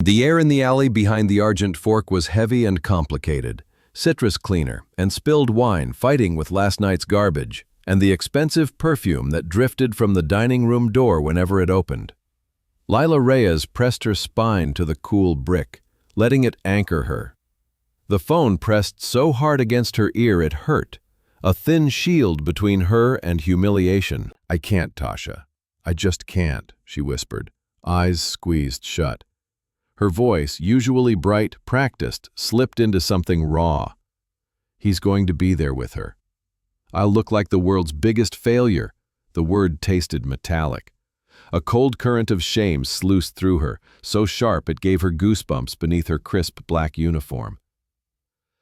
The air in the alley behind the Argent Fork was heavy and complicated. Citrus cleaner and spilled wine fighting with last night's garbage, and the expensive perfume that drifted from the dining room door whenever it opened. Lila Reyes pressed her spine to the cool brick, letting it anchor her. The phone pressed so hard against her ear it hurt, a thin shield between her and humiliation. "I can't, Tasha. I just can't," she whispered, eyes squeezed shut. Her voice, usually bright, practiced, slipped into something raw. "He's going to be there with her. I'll look like the world's biggest failure." The word tasted metallic. A cold current of shame sluiced through her, so sharp it gave her goosebumps beneath her crisp black uniform.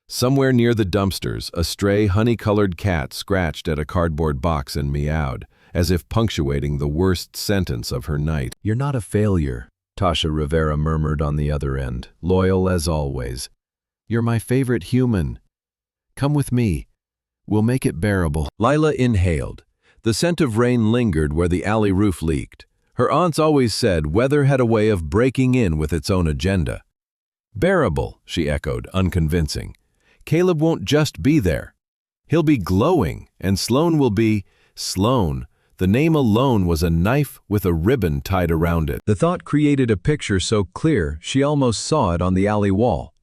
Somewhere near the dumpsters, a stray honey-colored cat scratched at a cardboard box and meowed, as if punctuating the worst sentence of her night. "You're not a failure," Tasha Rivera murmured on the other end, loyal as always. "You're my favorite human. Come with me. We'll make it bearable." Lila inhaled. The scent of rain lingered where the alley roof leaked. Her aunts always said weather had a way of breaking in with its own agenda. "Bearable," she echoed, unconvincing. "Caleb won't just be there. He'll be glowing, and Sloan will be Sloan." The name alone was a knife with a ribbon tied around it. The thought created a picture so clear she almost saw it on the alley wall.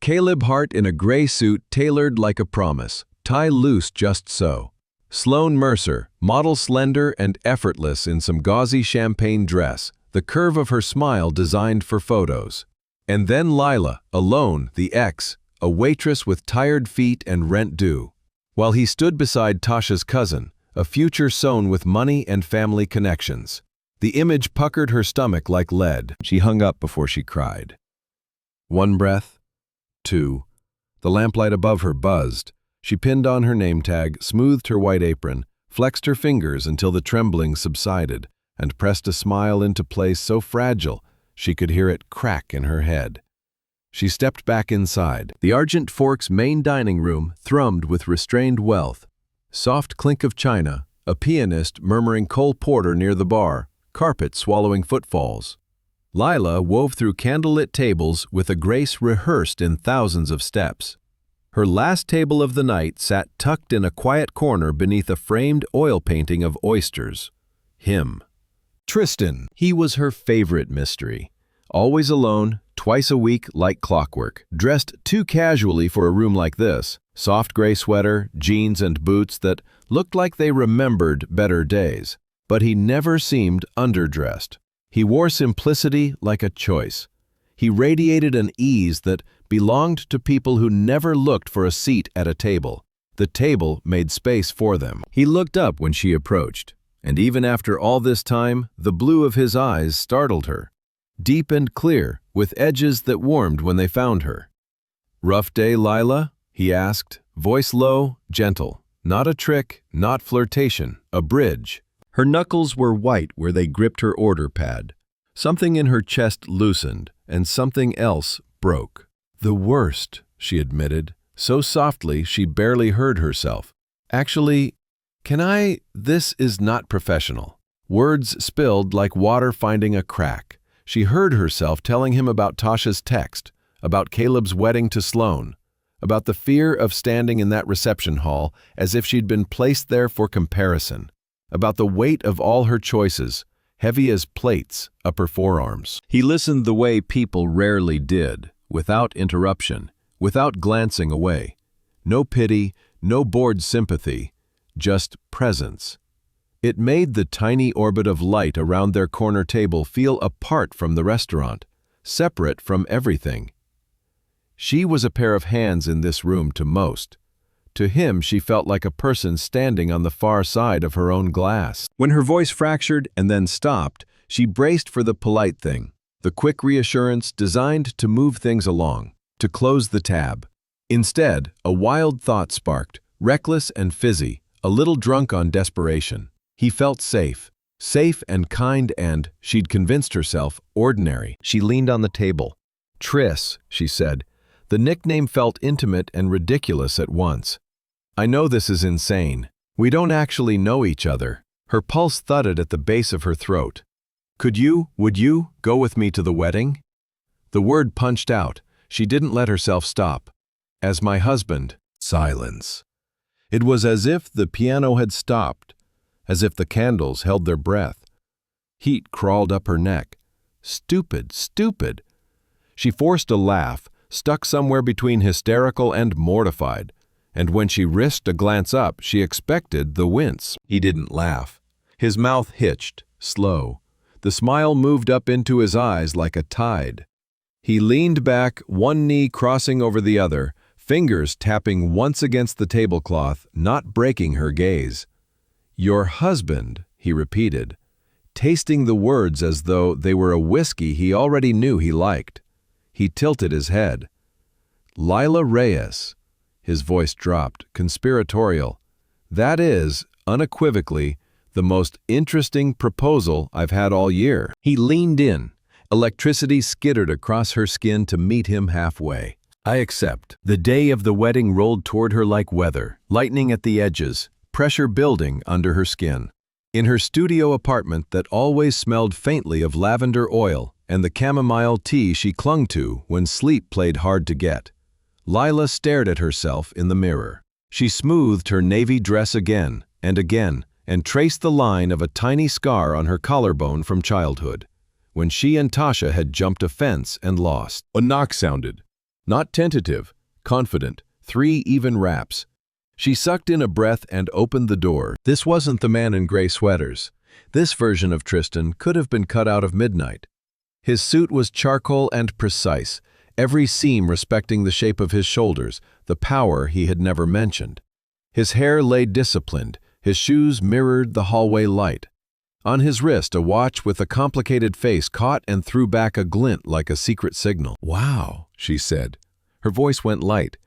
Caleb Hart in a gray suit tailored like a promise, tie loose just so. Sloan Mercer, model slender and effortless in some gauzy champagne dress, the curve of her smile designed for photos. And then Lila, alone, the ex, a waitress with tired feet and rent due. While he stood beside Tasha's cousin, a future sewn with money and family connections. The image puckered her stomach like lead. She hung up before she cried. One breath, two. The lamplight above her buzzed. She pinned on her name tag, smoothed her white apron, flexed her fingers until the trembling subsided, and pressed a smile into place so fragile she could hear it crack in her head. She stepped back inside. The Argent Fork's main dining room thrummed with restrained wealth. Soft clink of china, a pianist murmuring Cole Porter near the bar, carpet swallowing footfalls. Lila wove through candlelit tables with a grace rehearsed in thousands of steps. Her last table of the night sat tucked in a quiet corner beneath a framed oil painting of oysters. Him. Tristan. He was her favorite mystery. Always alone, twice a week like clockwork, dressed too casually for a room like this. Soft gray sweater, jeans and boots that looked like they remembered better days. But he never seemed underdressed. He wore simplicity like a choice. He radiated an ease that belonged to people who never looked for a seat at a table. The table made space for them. He looked up when she approached, and even after all this time, the blue of his eyes startled her. Deep and clear, with edges that warmed when they found her. "Rough day, Lila?" he asked, voice low, gentle. Not a trick, not flirtation, a bridge. Her knuckles were white where they gripped her order pad. Something in her chest loosened, and something else broke. "The worst," she admitted, so softly she barely heard herself. "Actually, this is not professional." Words spilled like water finding a crack. She heard herself telling him about Tasha's text, about Caleb's wedding to Sloan, about the fear of standing in that reception hall as if she'd been placed there for comparison, about the weight of all her choices, heavy as plates, up her forearms. He listened the way people rarely did, without interruption, without glancing away. No pity, no bored sympathy, just presence. It made the tiny orbit of light around their corner table feel apart from the restaurant, separate from everything. She was a pair of hands in this room to most. To him, she felt like a person standing on the far side of her own glass. When her voice fractured and then stopped, she braced for the polite thing, the quick reassurance designed to move things along, to close the tab. Instead, a wild thought sparked, reckless and fizzy, a little drunk on desperation. He felt safe and kind and, she'd convinced herself, ordinary. She leaned on the table. "Tris," she said. The nickname felt intimate and ridiculous at once. "I know this is insane. We don't actually know each other." Her pulse thudded at the base of her throat. Would you go with me to the wedding?" The word punched out. She didn't let herself stop. As my husband. Silence. It was as if the piano had stopped, as if the candles held their breath. Heat crawled up her neck. Stupid, stupid. She forced a laugh, stuck somewhere between hysterical and mortified, and when she risked a glance up, she expected the wince. He didn't laugh. His mouth hitched, slow. The smile moved up into his eyes like a tide. He leaned back, one knee crossing over the other, fingers tapping once against the tablecloth, not breaking her gaze. "Your husband," he repeated, tasting the words as though they were a whiskey he already knew he liked. He tilted his head. "Lila Reyes." His voice dropped, conspiratorial. "That is, unequivocally, the most interesting proposal I've had all year." He leaned in. Electricity skittered across her skin to meet him halfway. "I accept." The day of the wedding rolled toward her like weather, lightning at the edges, pressure building under her skin. In her studio apartment that always smelled faintly of lavender oil and the chamomile tea she clung to when sleep played hard to get, Lila stared at herself in the mirror. She smoothed her navy dress again and traced the line of a tiny scar on her collarbone from childhood, when she and Tasha had jumped a fence and lost. A knock sounded. Not tentative, confident, 3 even raps. She sucked in a breath and opened the door. This wasn't the man in gray sweaters. This version of Tristan could have been cut out of Midnight. His suit was charcoal and precise, every seam respecting the shape of his shoulders, the power he had never mentioned. His hair lay disciplined, his shoes mirrored the hallway light. On his wrist, a watch with a complicated face caught and threw back a glint like a secret signal. "Wow," she said. Her voice went light.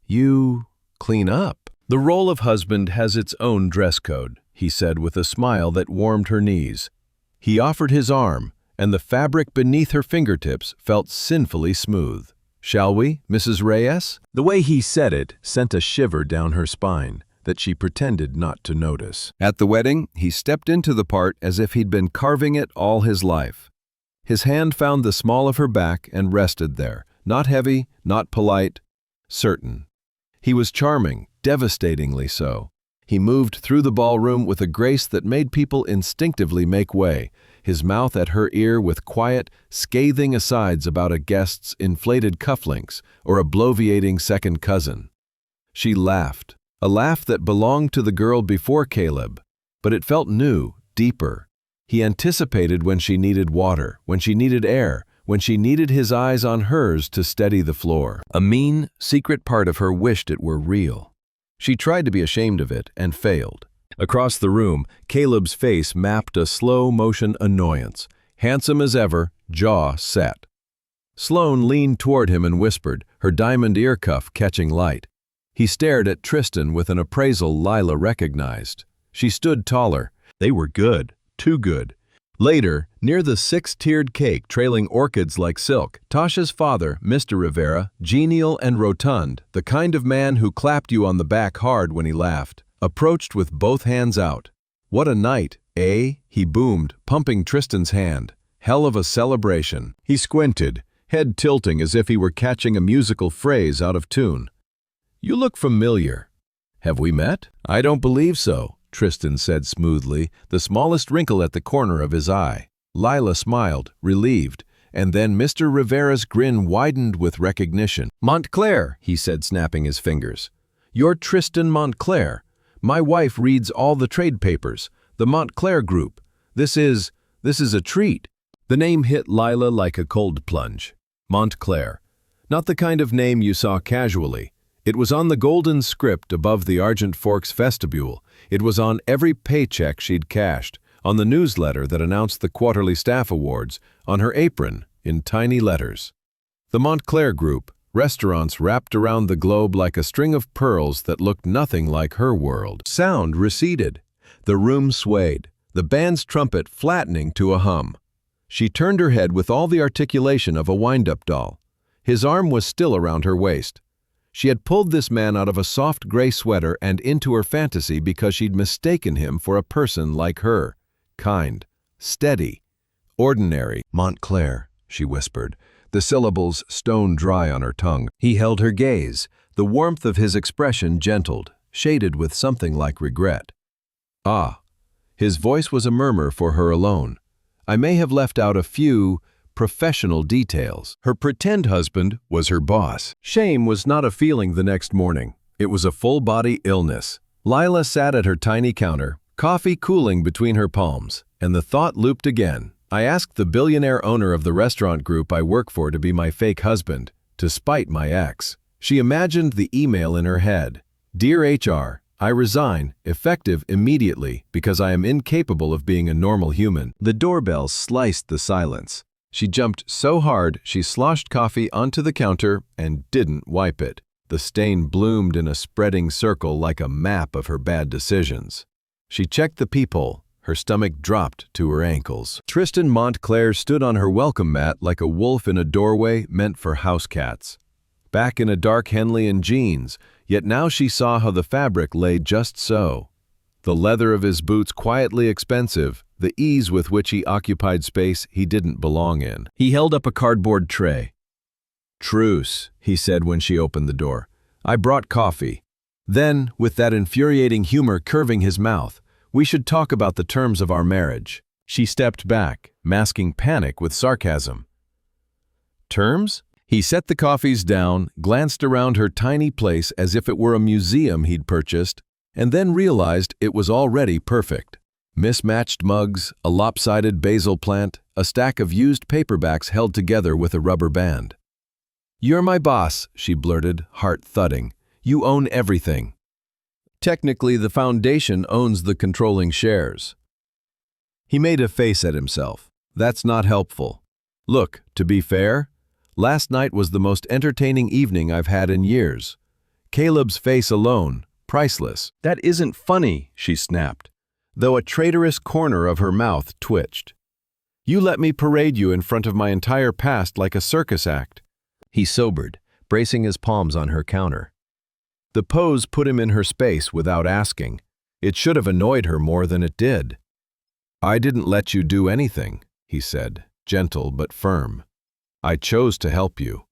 "You clean up." "The role of husband has its own dress code," he said with a smile that warmed her knees. He offered his arm, and the fabric beneath her fingertips felt sinfully smooth. "Shall we, Mrs. Reyes?" The way he said it sent a shiver down her spine that she pretended not to notice. At the wedding, he stepped into the part as if he'd been carving it all his life. His hand found the small of her back and rested there, not heavy, not polite, certain. He was charming, devastatingly so. He moved through the ballroom with a grace that made people instinctively make way, his mouth at her ear with quiet, scathing asides about a guest's inflated cufflinks or a bloviating second cousin. She laughed. A laugh that belonged to the girl before Caleb, but it felt new, deeper. He anticipated when she needed water, when she needed air, when she needed his eyes on hers to steady the floor. A mean, secret part of her wished it were real. She tried to be ashamed of it and failed. Across the room, Caleb's face mapped a slow-motion annoyance, handsome as ever, jaw set. Sloane leaned toward him and whispered, her diamond ear cuff catching light. He stared at Tristan with an appraisal Lila recognized. She stood taller. They were good, too good. Later, near the 6-tiered cake trailing orchids like silk, Tasha's father, Mr. Rivera, genial and rotund, the kind of man who clapped you on the back hard when he laughed, approached with both hands out. "What a night, eh?" he boomed, pumping Tristan's hand. "Hell of a celebration." He squinted, head tilting as if he were catching a musical phrase out of tune. "You look familiar. Have we met?" "I don't believe so," Tristan said smoothly, the smallest wrinkle at the corner of his eye. Lila smiled, relieved, and then Mr. Rivera's grin widened with recognition. "Montclair," he said, snapping his fingers. "You're Tristan Montclair. My wife reads all the trade papers, the Montclair Group. This is a treat." The name hit Lila like a cold plunge. Montclair. Not the kind of name you saw casually. It was on the golden script above the Argent Forks vestibule. It was on every paycheck she'd cashed, on the newsletter that announced the quarterly staff awards, on her apron, in tiny letters. The Montclair Group, restaurants wrapped around the globe like a string of pearls that looked nothing like her world. Sound receded. The room swayed, the band's trumpet flattening to a hum. She turned her head with all the articulation of a wind-up doll. His arm was still around her waist. She had pulled this man out of a soft gray sweater and into her fantasy because she'd mistaken him for a person like her. Kind, steady, ordinary. "Montclair," she whispered, the syllables stone dry on her tongue. He held her gaze. The warmth of his expression gentled, shaded with something like regret. Ah. His voice was a murmur for her alone. I may have left out a few professional details. Her pretend husband was her boss. Shame was not a feeling the next morning. It was a full-body illness. Lila sat at her tiny counter, coffee cooling between her palms, and the thought looped again. I asked the billionaire owner of the restaurant group I work for to be my fake husband, to spite my ex. She imagined the email in her head. Dear HR, I resign, effective immediately, because I am incapable of being a normal human. The doorbell sliced the silence. She jumped so hard she sloshed coffee onto the counter and didn't wipe it. The stain bloomed in a spreading circle like a map of her bad decisions. She checked the peephole. Her stomach dropped to her ankles. Tristan Montclair stood on her welcome mat like a wolf in a doorway meant for house cats. Back in a dark Henley jeans, yet now she saw how the fabric lay just so. The leather of his boots quietly expensive, the ease with which he occupied space he didn't belong in. He held up a cardboard tray. "Truce," he said when she opened the door. "I brought coffee." Then, with that infuriating humor curving his mouth, "We should talk about the terms of our marriage." She stepped back, masking panic with sarcasm. "Terms?" He set the coffees down, glanced around her tiny place as if it were a museum he'd purchased, and then realized it was already perfect. Mismatched mugs, a lopsided basil plant, a stack of used paperbacks held together with a rubber band. "You're my boss," she blurted, heart thudding. "You own everything." Technically, the foundation owns the controlling shares. He made a face at himself. That's not helpful. Look, to be fair, last night was the most entertaining evening I've had in years. Caleb's face alone, priceless. "That isn't funny," she snapped, though a traitorous corner of her mouth twitched. "You let me parade you in front of my entire past like a circus act." He sobered, bracing his palms on her counter. The pose put him in her space without asking. It should have annoyed her more than it did. "I didn't let you do anything," he said, gentle but firm. "I chose to help you.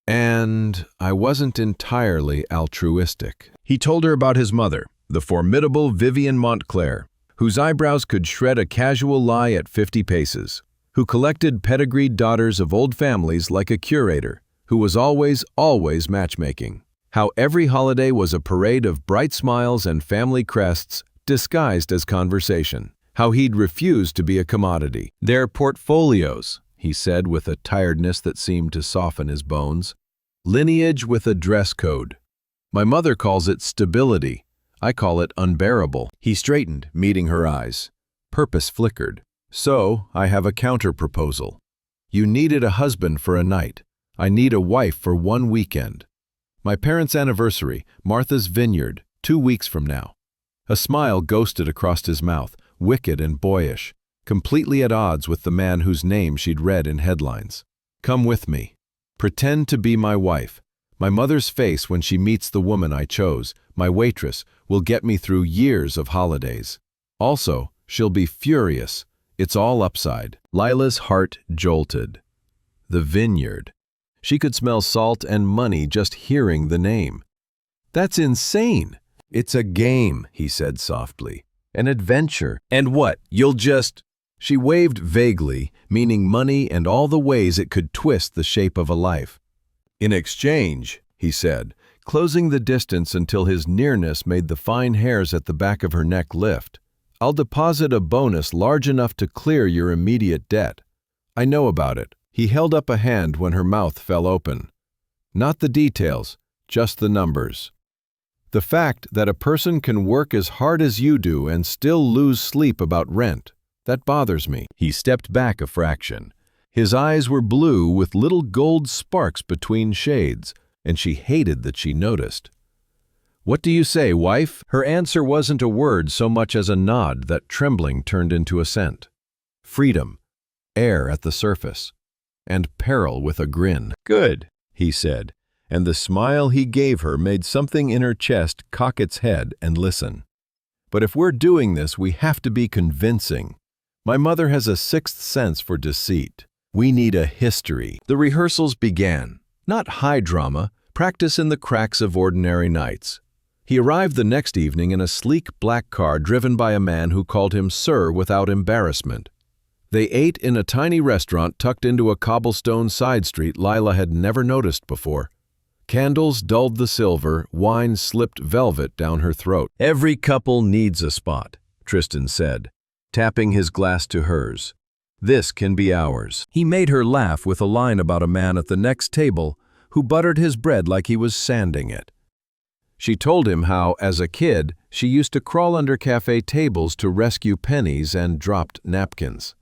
And I wasn't entirely altruistic." He told her about his mother, the formidable Vivian Montclair, whose eyebrows could shred a casual lie at 50 paces, who collected pedigreed daughters of old families like a curator, who was always matchmaking. How every holiday was a parade of bright smiles and family crests disguised as conversation. How he'd refused to be a commodity. "They're portfolios," he said with a tiredness that seemed to soften his bones. "Lineage with a dress code. My mother calls it stability. I call it unbearable." He straightened, meeting her eyes. Purpose flickered. "So, I have a counter-proposal. You needed a husband for a night. I need a wife for one weekend. My parents' anniversary, Martha's Vineyard, 2 weeks from now." A smile ghosted across his mouth, wicked and boyish, completely at odds with the man whose name she'd read in headlines. "Come with me. Pretend to be my wife. My mother's face when she meets the woman I chose, my waitress, will get me through years of holidays. Also, she'll be furious. It's all upside." Lila's heart jolted. The Vineyard. She could smell salt and money just hearing the name. "That's insane." "It's a game," he said softly. "An adventure. And what, you'll just—" She waved vaguely, meaning money and all the ways it could twist the shape of a life. "In exchange," he said, closing the distance until his nearness made the fine hairs at the back of her neck lift, "I'll deposit a bonus large enough to clear your immediate debt. I know about it." He held up a hand when her mouth fell open. "Not the details, just the numbers. The fact that a person can work as hard as you do and still lose sleep about rent, that bothers me." He stepped back a fraction. His eyes were blue with little gold sparks between shades, and she hated that she noticed. "What do you say, wife?" Her answer wasn't a word so much as a nod that trembling turned into assent. Freedom, air at the surface, and peril with a grin. "Good," he said, and the smile he gave her made something in her chest cock its head and listen. "But if we're doing this, we have to be convincing. My mother has a sixth sense for deceit. We need a history. The rehearsals began. Not high drama, practice in the cracks of ordinary nights. He arrived the next evening in a sleek black car driven by a man who called him Sir without embarrassment. They ate in a tiny restaurant tucked into a cobblestone side street Lila had never noticed before. Candles dulled the silver, wine slipped velvet down her throat. "Every couple needs a spot," Tristan said, tapping his glass to hers. "This can be ours." He made her laugh with a line about a man at the next table who buttered his bread like he was sanding it. She told him how, as a kid, she used to crawl under cafe tables to rescue pennies and dropped napkins.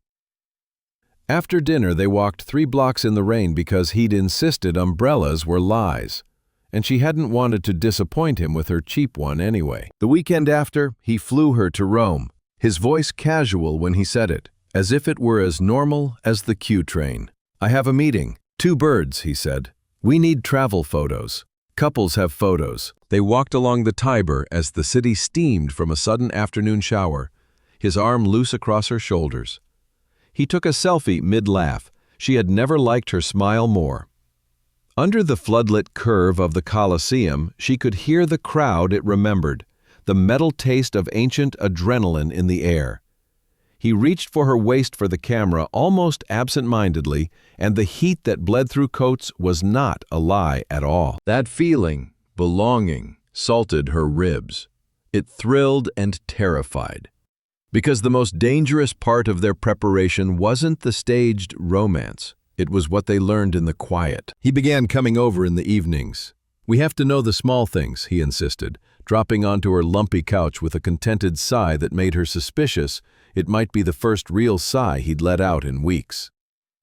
After dinner, they walked 3 blocks in the rain because he'd insisted umbrellas were lies, and she hadn't wanted to disappoint him with her cheap one anyway. The weekend after, he flew her to Rome, his voice casual when he said it, as if it were as normal as the Q train. "I have a meeting. 2 birds," he said. "We need travel photos. Couples have photos." They walked along the Tiber as the city steamed from a sudden afternoon shower, his arm loose across her shoulders. He took a selfie mid-laugh. She had never liked her smile more. Under the floodlit curve of the Colosseum, she could hear the crowd it remembered, the metal taste of ancient adrenaline in the air. He reached for her waist for the camera almost absent-mindedly, and the heat that bled through coats was not a lie at all. That feeling, belonging, salted her ribs. It thrilled and terrified. Because the most dangerous part of their preparation wasn't the staged romance. It was what they learned in the quiet. He began coming over in the evenings. "We have to know the small things," he insisted, dropping onto her lumpy couch with a contented sigh that made her suspicious it might be the first real sigh he'd let out in weeks.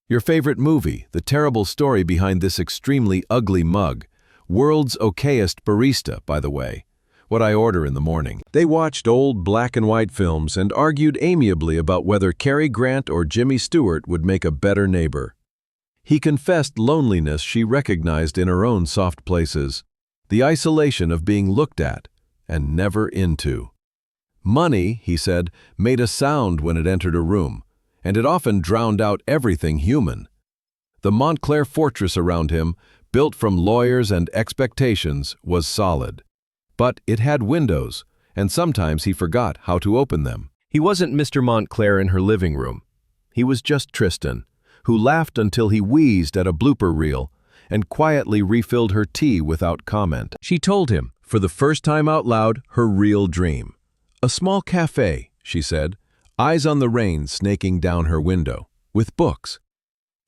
"Your favorite movie, the terrible story behind this extremely ugly mug. World's okayest barista, by the way. What I order in the morning." They watched old black and white films and argued amiably about whether Cary Grant or Jimmy Stewart would make a better neighbor. He confessed loneliness she recognized in her own soft places, the isolation of being looked at and never into. Money, he said, made a sound when it entered a room, and it often drowned out everything human. The Montclair fortress around him, built from lawyers and expectations, was solid. But it had windows, and sometimes he forgot how to open them. He wasn't Mr. Montclair in her living room. He was just Tristan, who laughed until he wheezed at a blooper reel and quietly refilled her tea without comment. She told him, for the first time out loud, her real dream. "A small cafe," she said, eyes on the rain snaking down her window, "with books.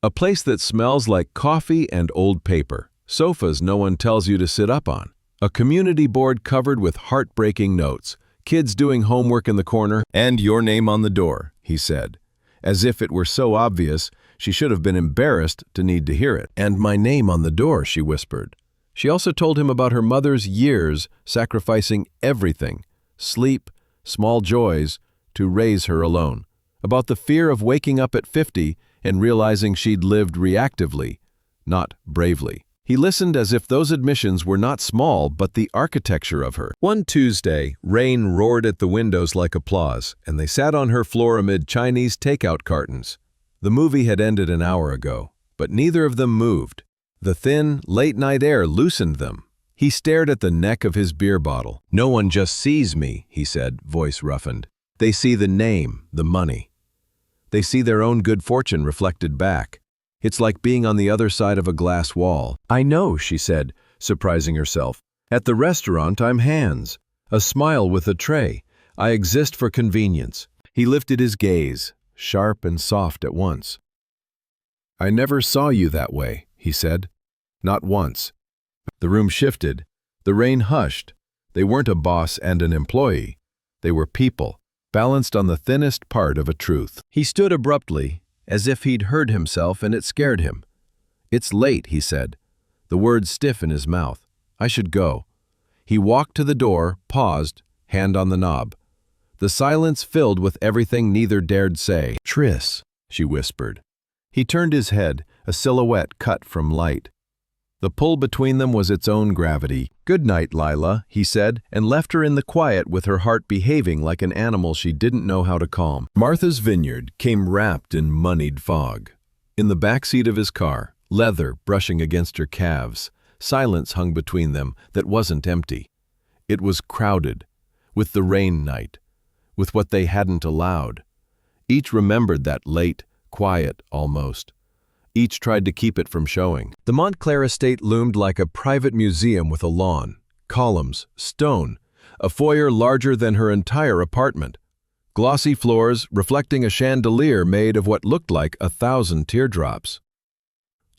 A place that smells like coffee and old paper, sofas no one tells you to sit up on. A community board covered with heartbreaking notes, kids doing homework in the corner, and your name on the door," he said, as if it were so obvious she should have been embarrassed to need to hear it. "And my name on the door," she whispered. She also told him about her mother's years sacrificing everything, sleep, small joys, to raise her alone, about the fear of waking up at 50 and realizing she'd lived reactively, not bravely. He listened as if those admissions were not small, but the architecture of her. One Tuesday, rain roared at the windows like applause, and they sat on her floor amid Chinese takeout cartons. The movie had ended an hour ago, but neither of them moved. The thin, late-night air loosened them. He stared at the neck of his beer bottle. "No one just sees me," he said, voice roughened. "They see the name, the money. They see their own good fortune reflected back. It's like being on the other side of a glass wall." "I know," she said, surprising herself. "At the restaurant, I'm hands. A smile with a tray. I exist for convenience." He lifted his gaze, sharp and soft at once. "I never saw you that way," he said. "Not once." The room shifted. The rain hushed. They weren't a boss and an employee. They were people, balanced on the thinnest part of a truth. He stood abruptly, as if he'd heard himself and it scared him. "It's late," he said, the words stiff in his mouth. "I should go." He walked to the door, paused, hand on the knob. The silence filled with everything neither dared say. "Tris," she whispered. He turned his head, a silhouette cut from light. The pull between them was its own gravity. "Good night, Lila," he said, and left her in the quiet with her heart behaving like an animal she didn't know how to calm. Martha's Vineyard came wrapped in moneyed fog. In the back seat of his car, leather brushing against her calves, silence hung between them that wasn't empty. It was crowded, with the rain night, with what they hadn't allowed. Each remembered that late, quiet almost. Each tried to keep it from showing. The Montclair estate loomed like a private museum with a lawn, columns, stone, a foyer larger than her entire apartment. Glossy floors reflecting a chandelier made of what looked like 1,000 teardrops.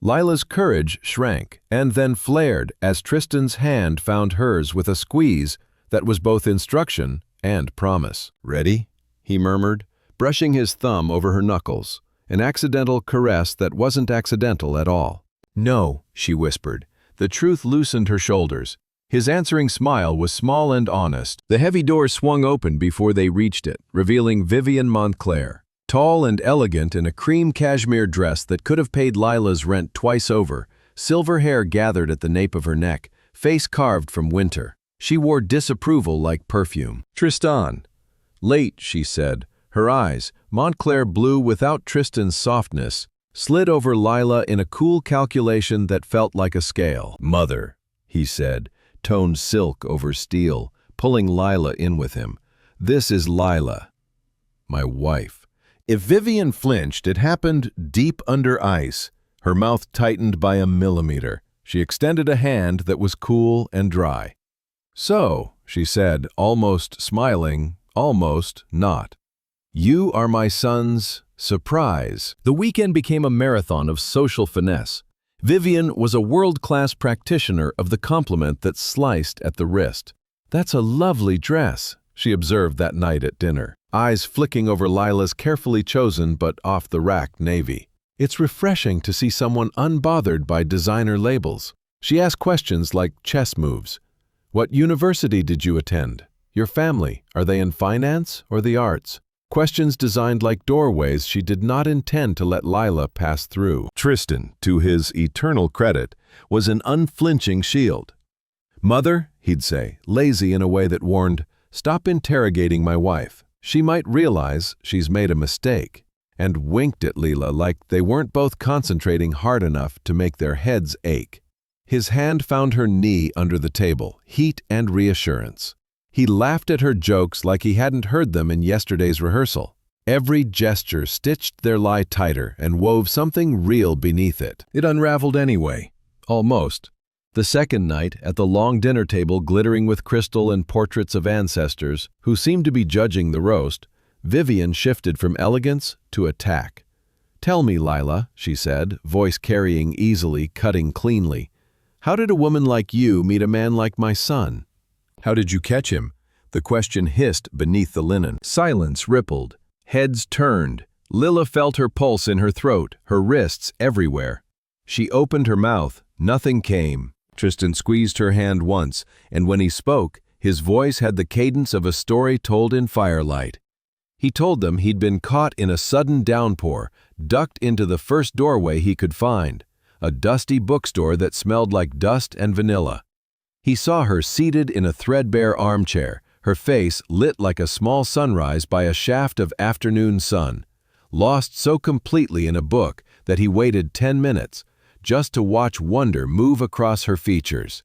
Lila's courage shrank and then flared as Tristan's hand found hers with a squeeze that was both instruction and promise. "Ready?" he murmured, brushing his thumb over her knuckles, an accidental caress that wasn't accidental at all. "No," she whispered. The truth loosened her shoulders. His answering smile was small and honest. The heavy door swung open before they reached it, revealing Vivian Montclair, tall and elegant in a cream cashmere dress that could have paid Lila's rent twice over, silver hair gathered at the nape of her neck, face carved from winter. She wore disapproval like perfume. "Tristan." "Late," she said. Her eyes, Montclair blue without Tristan's softness, slid over Lila in a cool calculation that felt like a scale. "Mother," he said, toned silk over steel, pulling Lila in with him. "This is Lila, my wife." If Vivian flinched, it happened deep under ice, her mouth tightened by a millimeter. She extended a hand that was cool and dry. "So," she said, almost smiling, almost not. "You are my son's surprise." The weekend became a marathon of social finesse. Vivian was a world-class practitioner of the compliment that sliced at the wrist. "That's a lovely dress," she observed that night at dinner, eyes flicking over Lila's carefully chosen but off-the-rack navy. "It's refreshing to see someone unbothered by designer labels." She asked questions like chess moves. "What university did you attend? Your family, are they in finance or the arts?" Questions designed like doorways she did not intend to let Lila pass through. Tristan, to his eternal credit, was an unflinching shield. "Mother," he'd say, lazy in a way that warned, "Stop interrogating my wife. She might realize she's made a mistake," and winked at Lila like they weren't both concentrating hard enough to make their heads ache. His hand found her knee under the table, heat and reassurance. He laughed at her jokes like he hadn't heard them in yesterday's rehearsal. Every gesture stitched their lie tighter and wove something real beneath it. It unraveled anyway. Almost. The second night, at the long dinner table glittering with crystal and portraits of ancestors who seemed to be judging the roast, Vivian shifted from elegance to attack. "Tell me, Lila," she said, voice carrying easily, cutting cleanly. "How did a woman like you meet a man like my son? How did you catch him?" The question hissed beneath the linen. Silence rippled. Heads turned. Lila felt her pulse in her throat, her wrists everywhere. She opened her mouth. Nothing came. Tristan squeezed her hand once, and when he spoke, his voice had the cadence of a story told in firelight. He told them he'd been caught in a sudden downpour, ducked into the first doorway he could find, a dusty bookstore that smelled like dust and vanilla. He saw her seated in a threadbare armchair, her face lit like a small sunrise by a shaft of afternoon sun, lost so completely in a book that he waited 10 minutes, just to watch wonder move across her features.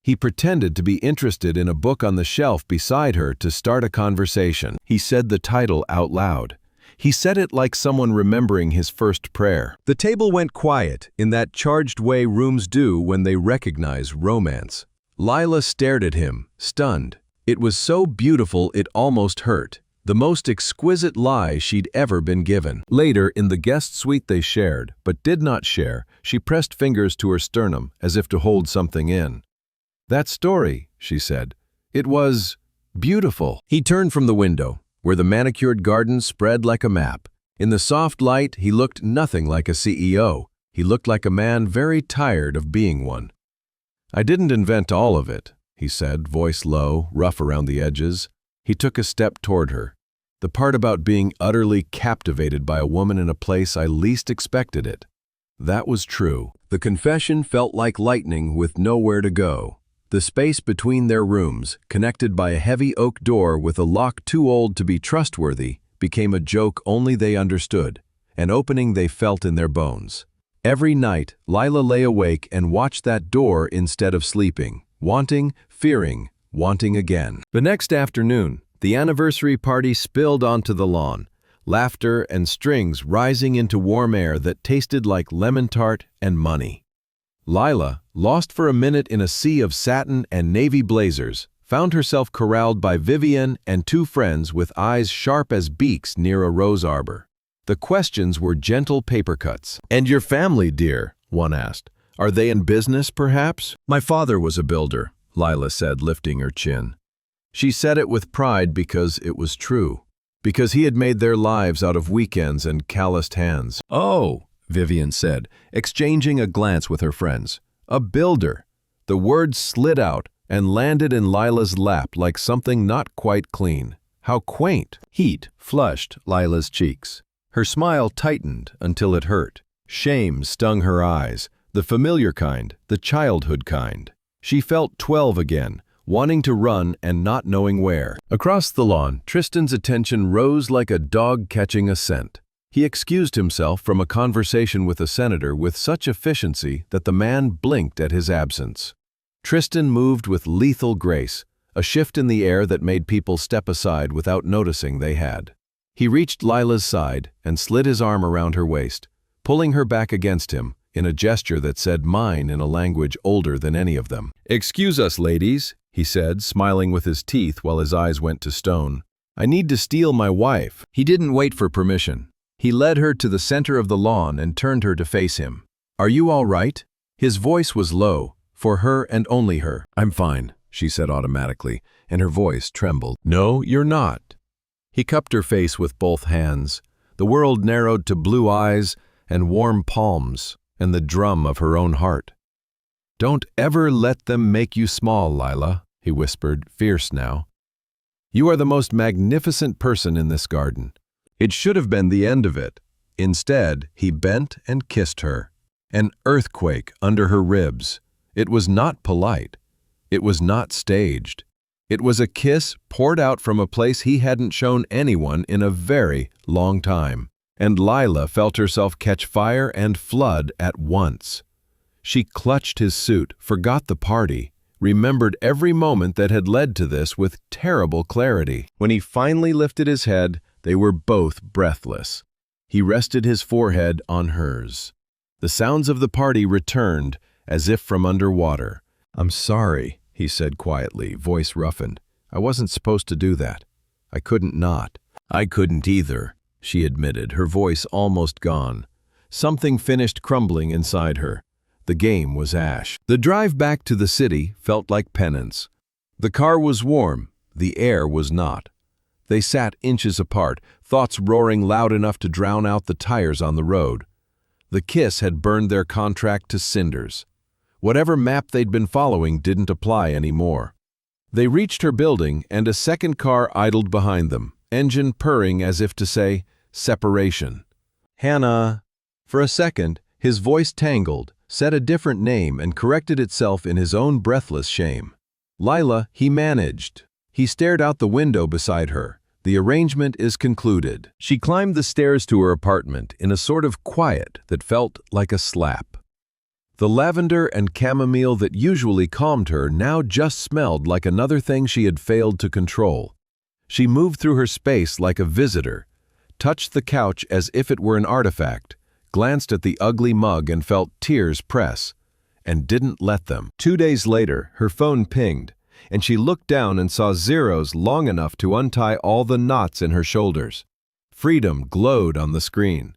He pretended to be interested in a book on the shelf beside her to start a conversation. He said the title out loud. He said it like someone remembering his first prayer. The table went quiet, in that charged way rooms do when they recognize romance. Lila stared at him, stunned. It was so beautiful it almost hurt. The most exquisite lie she'd ever been given. Later, in the guest suite they shared, but did not share, she pressed fingers to her sternum as if to hold something in. "That story," she said. "It was beautiful." He turned from the window, where the manicured garden spread like a map. In the soft light, he looked nothing like a CEO. He looked like a man very tired of being one. "I didn't invent all of it," he said, voice low, rough around the edges. He took a step toward her. "The part about being utterly captivated by a woman in a place I least expected it. That was true." The confession felt like lightning with nowhere to go. The space between their rooms, connected by a heavy oak door with a lock too old to be trustworthy, became a joke only they understood, an opening they felt in their bones. Every night, Lila lay awake and watched that door instead of sleeping, wanting, fearing, wanting again. The next afternoon, the anniversary party spilled onto the lawn, laughter and strings rising into warm air that tasted like lemon tart and money. Lila, lost for a minute in a sea of satin and navy blazers, found herself corralled by Vivian and two friends with eyes sharp as beaks near a rose arbor. The questions were gentle paper cuts. "And your family, dear?" one asked. "Are they in business, perhaps?" "My father was a builder," Lila said, lifting her chin. She said it with pride because it was true, because he had made their lives out of weekends and calloused hands. "Oh," Vivian said, exchanging a glance with her friends. "A builder." The word slid out and landed in Lila's lap like something not quite clean. How quaint! Heat flushed Lila's cheeks. Her smile tightened until it hurt. Shame stung her eyes, the familiar kind, the childhood kind. She felt 12 again, wanting to run and not knowing where. Across the lawn, Tristan's attention rose like a dog catching a scent. He excused himself from a conversation with a senator with such efficiency that the man blinked at his absence. Tristan moved with lethal grace, a shift in the air that made people step aside without noticing they had. He reached Lila's side and slid his arm around her waist, pulling her back against him in a gesture that said mine in a language older than any of them. "Excuse us, ladies," he said, smiling with his teeth while his eyes went to stone. "I need to steal my wife." He didn't wait for permission. He led her to the center of the lawn and turned her to face him. "Are you all right?" His voice was low, for her and only her. "I'm fine," she said automatically, and her voice trembled. "No, you're not." He cupped her face with both hands. The world narrowed to blue eyes and warm palms and the drum of her own heart. "Don't ever let them make you small, Lila," he whispered, fierce now. "You are the most magnificent person in this garden." It should have been the end of it. Instead, he bent and kissed her. An earthquake under her ribs. It was not polite. It was not staged. It was a kiss poured out from a place he hadn't shown anyone in a very long time. And Lila felt herself catch fire and flood at once. She clutched his suit, forgot the party, remembered every moment that had led to this with terrible clarity. When he finally lifted his head, they were both breathless. He rested his forehead on hers. The sounds of the party returned, as if from underwater. "I'm sorry," he said quietly, voice roughened. "I wasn't supposed to do that. I couldn't not." "I couldn't either," she admitted, her voice almost gone. Something finished crumbling inside her. The game was ash. The drive back to the city felt like penance. The car was warm, the air was not. They sat inches apart, thoughts roaring loud enough to drown out the tires on the road. The kiss had burned their contract to cinders. Whatever map they'd been following didn't apply anymore. They reached her building, and a second car idled behind them, engine purring as if to say, separation. "Hannah." For a second, his voice tangled, said a different name, and corrected itself in his own breathless shame. "Lila," he managed. He stared out the window beside her. "The arrangement is concluded." She climbed the stairs to her apartment in a sort of quiet that felt like a slap. The lavender and chamomile that usually calmed her now just smelled like another thing she had failed to control. She moved through her space like a visitor, touched the couch as if it were an artifact, glanced at the ugly mug and felt tears press, and didn't let them. 2 days later, her phone pinged, and she looked down and saw zeros long enough to untie all the knots in her shoulders. Freedom glowed on the screen.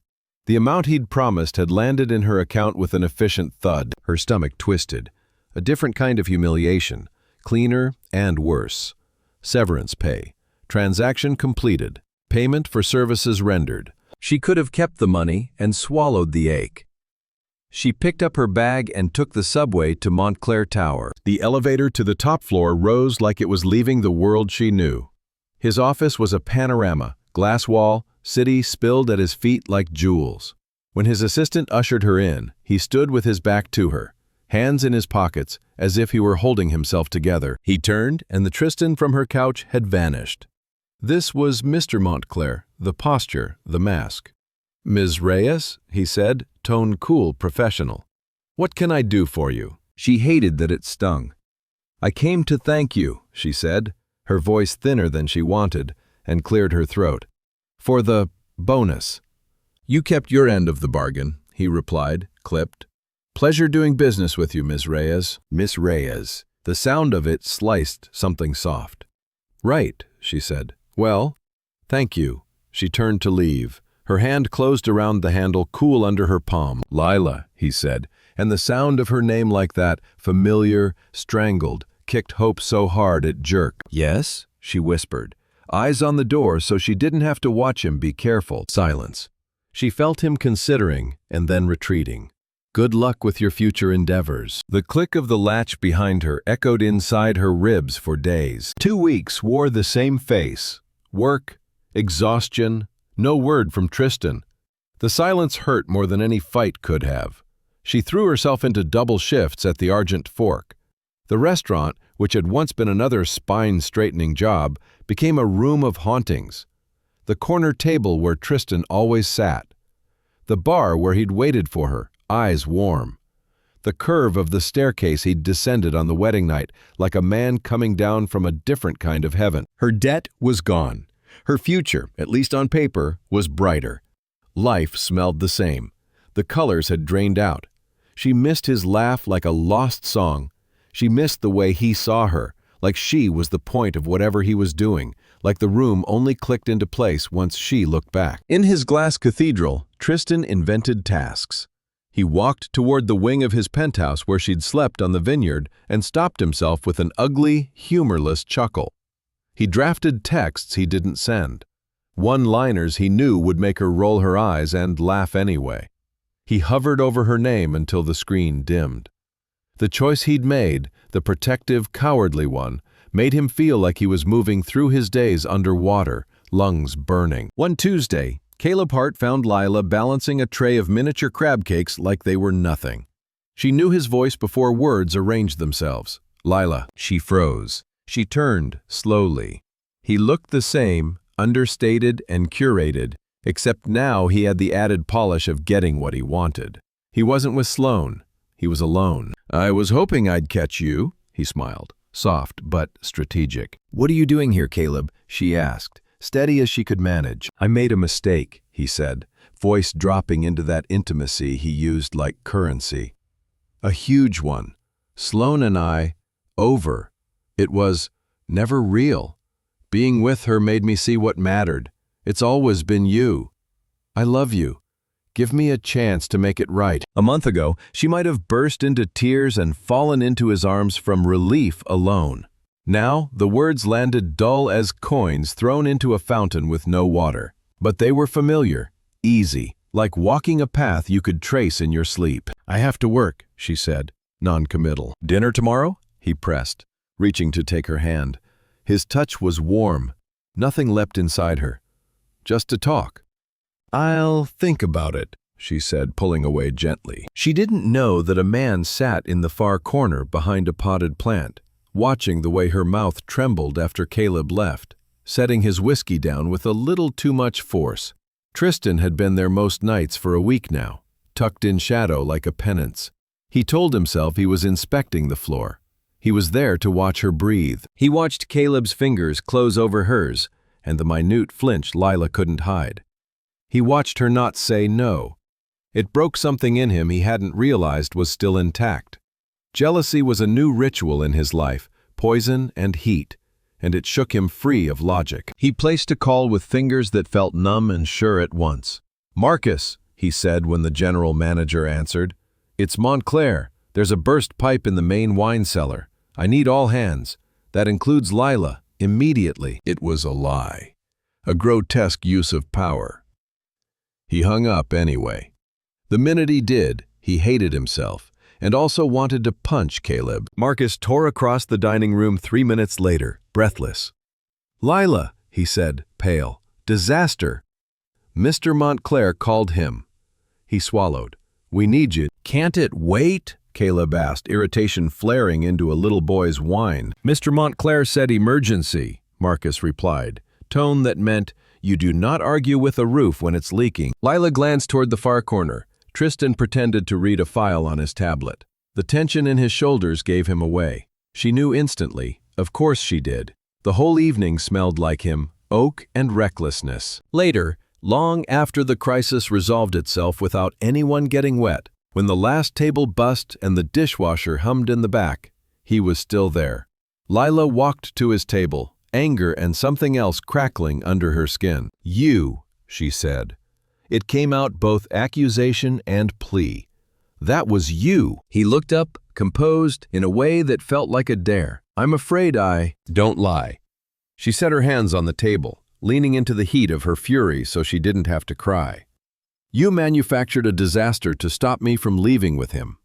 The amount he'd promised had landed in her account with an efficient thud. Her stomach twisted. A different kind of humiliation, cleaner and worse. Severance pay. Transaction completed. Payment for services rendered. She could have kept the money and swallowed the ache. She picked up her bag and took the subway to Montclair Tower. The elevator to the top floor rose like it was leaving the world she knew. His office was a panorama, glass wall, city spilled at his feet like jewels. When his assistant ushered her in, he stood with his back to her, hands in his pockets, as if he were holding himself together. He turned, and the Tristan from her couch had vanished. This was Mr. Montclair, the posture, the mask. "Ms. Reyes," he said, tone cool, professional. "What can I do for you?" She hated that it stung. "I came to thank you," she said, her voice thinner than she wanted, and cleared her throat. "For the bonus." "You kept your end of the bargain," he replied, clipped. "Pleasure doing business with you, Ms. Reyes." Miss Reyes. The sound of it sliced something soft. "Right," she said. "Well, thank you." She turned to leave. Her hand closed around the handle, cool under her palm. "Lila," he said, and the sound of her name like that, familiar, strangled, kicked hope so hard it jerked. "Yes?" she whispered, eyes on the door so she didn't have to watch him be careful. Silence. She felt him considering and then retreating. "Good luck with your future endeavors." The click of the latch behind her echoed inside her ribs for days. 2 weeks wore the same face. Work, exhaustion, no word from Tristan. The silence hurt more than any fight could have. She threw herself into double shifts at the Argent Fork. The restaurant, which had once been another spine-straightening job, became a room of hauntings. The corner table where Tristan always sat. The bar where he'd waited for her, eyes warm. The curve of the staircase he'd descended on the wedding night, like a man coming down from a different kind of heaven. Her debt was gone. Her future, at least on paper, was brighter. Life smelled the same. The colors had drained out. She missed his laugh like a lost song. She missed the way he saw her, like she was the point of whatever he was doing, like the room only clicked into place once she looked back. In his glass cathedral, Tristan invented tasks. He walked toward the wing of his penthouse where she'd slept on the vineyard and stopped himself with an ugly, humorless chuckle. He drafted texts he didn't send. One-liners he knew would make her roll her eyes and laugh anyway. He hovered over her name until the screen dimmed. The choice he'd made, the protective, cowardly one, made him feel like he was moving through his days underwater, lungs burning. One Tuesday, Caleb Hart found Lila balancing a tray of miniature crab cakes like they were nothing. She knew his voice before words arranged themselves. "Lila." She froze. She turned slowly. He looked the same, understated and curated, except now he had the added polish of getting what he wanted. He wasn't with Sloane. He was alone. "I was hoping I'd catch you," he smiled, soft but strategic. "What are you doing here, Caleb?" she asked, steady as she could manage. "I made a mistake," he said, voice dropping into that intimacy he used like currency. "A huge one. Sloane and I, over. It was never real. Being with her made me see what mattered. It's always been you. I love you. Give me a chance to make it right." A month ago, she might have burst into tears and fallen into his arms from relief alone. Now, the words landed dull as coins thrown into a fountain with no water. But they were familiar, easy, like walking a path you could trace in your sleep. "I have to work," she said, non-committal. "Dinner tomorrow?" he pressed, reaching to take her hand. His touch was warm. Nothing leapt inside her. "Just to talk." "I'll think about it," she said, pulling away gently. She didn't know that a man sat in the far corner behind a potted plant, watching the way her mouth trembled after Caleb left, setting his whiskey down with a little too much force. Tristan had been there most nights for a week now, tucked in shadow like a penance. He told himself he was inspecting the floor. He was there to watch her breathe. He watched Caleb's fingers close over hers, and the minute flinch Lila couldn't hide. He watched her not say no. It broke something in him he hadn't realized was still intact. Jealousy was a new ritual in his life, poison and heat, and it shook him free of logic. He placed a call with fingers that felt numb and sure at once. "Marcus," he said when the general manager answered. "It's Montclair. There's a burst pipe in the main wine cellar. I need all hands. That includes Lila, immediately." It was a lie. A grotesque use of power. He hung up anyway. The minute he did, he hated himself, and also wanted to punch Caleb. Marcus tore across the dining room 3 minutes later, breathless. "Lila," he said, pale. "Disaster." Mr. Montclair called him. He swallowed. "We need you." "Can't it wait?" Caleb asked, irritation flaring into a little boy's whine. "Mr. Montclair said emergency," Marcus replied, tone that meant, You do not argue with a roof when it's leaking. Lila glanced toward the far corner. Tristan pretended to read a file on his tablet. The tension in his shoulders gave him away. She knew instantly. Of course she did. The whole evening smelled like him, oak and recklessness. Later, long after the crisis resolved itself without anyone getting wet, when the last table bust and the dishwasher hummed in the back, he was still there. Lila walked to his table, anger and something else crackling under her skin. "You," she said. It came out both accusation and plea. "That was you." He looked up, composed, in a way that felt like a dare. "I'm afraid I..." "Don't lie." She set her hands on the table, leaning into the heat of her fury so she didn't have to cry. "You manufactured a disaster to stop me from leaving with him."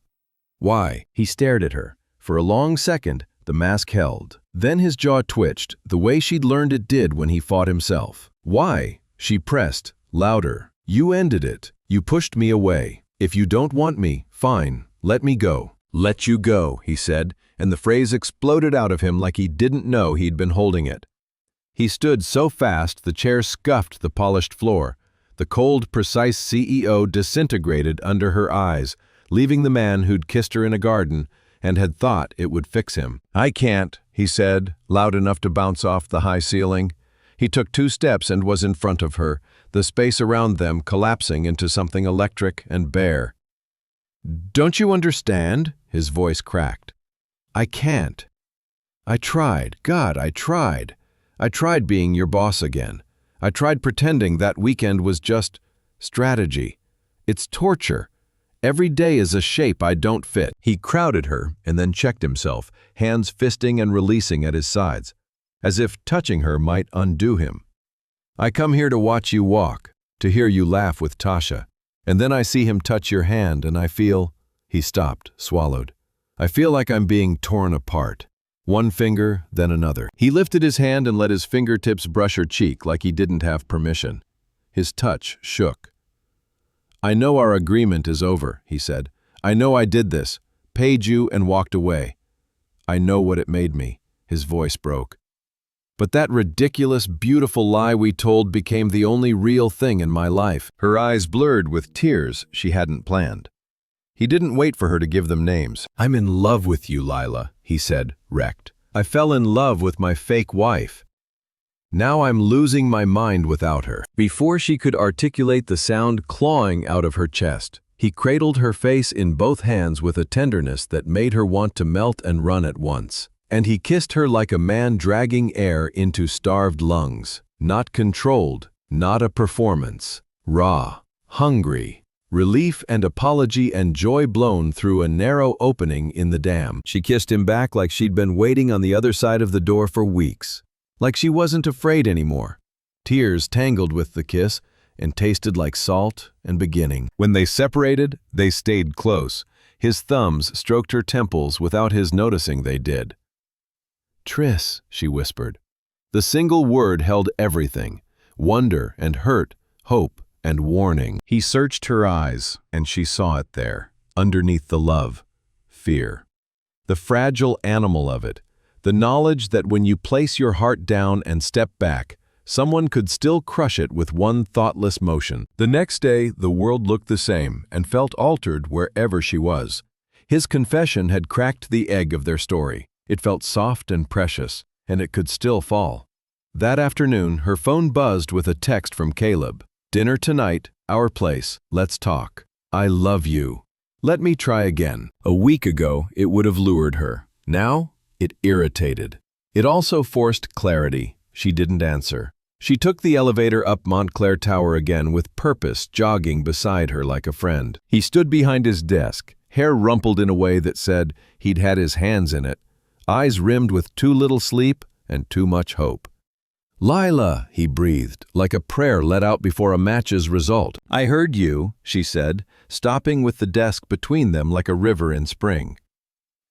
"Why?" He stared at her. For a long second, the mask held. Then his jaw twitched, the way she'd learned it did when he fought himself. "Why?" She pressed, louder. "You ended it. You pushed me away. If you don't want me, fine, let me go." "Let you go," he said, and the phrase exploded out of him like he didn't know he'd been holding it. He stood so fast the chair scuffed the polished floor. The cold, precise CEO disintegrated under her eyes, leaving the man who'd kissed her in a garden and had thought it would fix him. "I can't," he said, loud enough to bounce off the high ceiling. He took 2 steps and was in front of her, the space around them collapsing into something electric and bare. "Don't you understand?" His voice cracked. "I can't. I tried. God, I tried. I tried being your boss again. I tried pretending that weekend was just strategy. It's torture. Every day is a shape I don't fit." He crowded her and then checked himself, hands fisting and releasing at his sides, as if touching her might undo him. "I come here to watch you walk, to hear you laugh with Tasha, and then I see him touch your hand and I feel..." He stopped, swallowed. "I feel like I'm being torn apart. One finger, then another." He lifted his hand and let his fingertips brush her cheek like he didn't have permission. His touch shook. "I know our agreement is over," he said. "I know I did this, paid you and walked away. I know what it made me." His voice broke. "But that ridiculous, beautiful lie we told became the only real thing in my life." Her eyes blurred with tears she hadn't planned. He didn't wait for her to give them names. "I'm in love with you, Lila," he said, wrecked. "I fell in love with my fake wife. Now I'm losing my mind without her." Before she could articulate the sound clawing out of her chest, he cradled her face in both hands with a tenderness that made her want to melt and run at once. And he kissed her like a man dragging air into starved lungs. Not controlled, not a performance. Raw, hungry. Relief and apology and joy blown through a narrow opening in the dam. She kissed him back like she'd been waiting on the other side of the door for weeks. Like she wasn't afraid anymore. Tears tangled with the kiss and tasted like salt and beginning. When they separated, they stayed close. His thumbs stroked her temples without his noticing they did. "Tris," she whispered. The single word held everything. Wonder and hurt, hope and warning. He searched her eyes, and she saw it there, underneath the love, fear. The fragile animal of it, the knowledge that when you place your heart down and step back, someone could still crush it with one thoughtless motion. The next day, the world looked the same and felt altered wherever she was. His confession had cracked the egg of their story. It felt soft and precious, and it could still fall. That afternoon, her phone buzzed with a text from Caleb. "Dinner tonight, our place, let's talk. I love you. Let me try again." A week ago, it would have lured her. Now, it irritated. It also forced clarity. She didn't answer. She took the elevator up Montclair Tower again with purpose, jogging beside her like a friend. He stood behind his desk, hair rumpled in a way that said he'd had his hands in it, eyes rimmed with too little sleep and too much hope. "Lila," he breathed, like a prayer let out before a match's result. "I heard you," she said, stopping with the desk between them like a river in spring.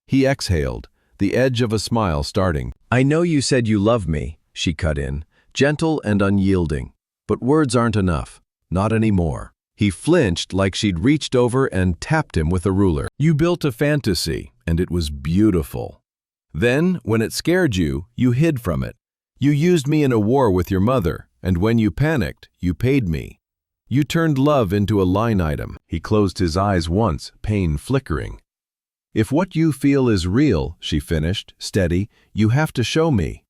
He exhaled, the edge of a smile starting. "I know you said you love me," she cut in, gentle and unyielding. "But words aren't enough. Not anymore." He flinched like she'd reached over and tapped him with a ruler. "You built a fantasy, and it was beautiful. Then, when it scared you, you hid from it. You used me in a war with your mother, And when you panicked, you paid me. You turned love into a line item." He closed his eyes once, pain flickering. "If what you feel is real," she finished, steady, "you have to show me.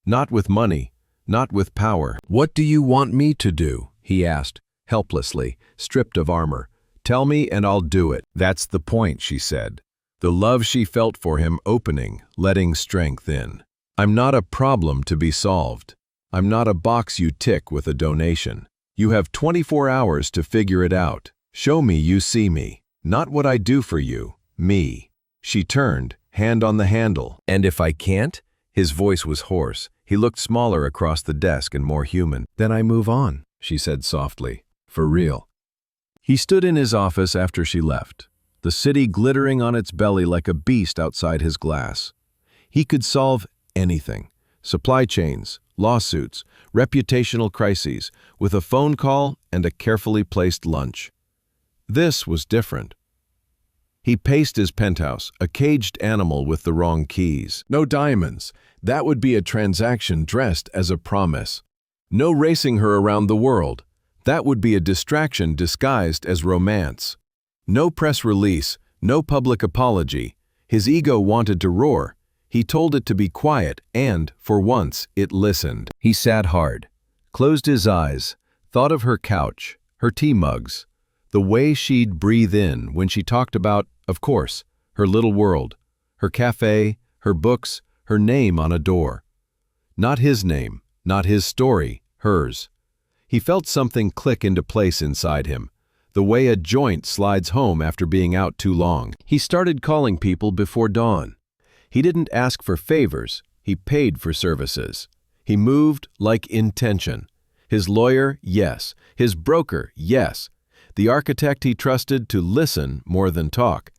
Not with money, not with power." "What do you want me to do?" he asked, helplessly, stripped of armor. "Tell me and I'll do it." "That's the point," she said. The love she felt for him opening, letting strength in. "I'm not a problem to be solved. I'm not a box you tick with a donation. You have 24 hours to figure it out. Show me you see me, not what I do for you, me." She turned, hand on the handle. "And if I can't?" His voice was hoarse. He looked smaller across the desk and more human. "Then I move on," she said softly. "For real." He stood in his office after she left, the city glittering on its belly like a beast outside his glass. He could solve anything. Supply chains, lawsuits, reputational crises, with a phone call and a carefully placed lunch. This was different. He paced his penthouse, a caged animal with the wrong keys. No diamonds. That would be a transaction dressed as a promise. No racing her around the world. That would be a distraction disguised as romance. No press release, no public apology. His ego wanted to roar. He told it to be quiet, and, for once, it listened. He sat hard, closed his eyes, thought of her couch, her tea mugs, the way she'd breathe in when she talked about, of course, her little world, her cafe, her books, her name on a door. Not his name, not his story, hers. He felt something click into place inside him, the way a joint slides home after being out too long. He started calling people before dawn. He didn't ask for favors, he paid for services. He moved like intention. His lawyer, yes. His broker, yes. The architect he trusted to listen more than talk.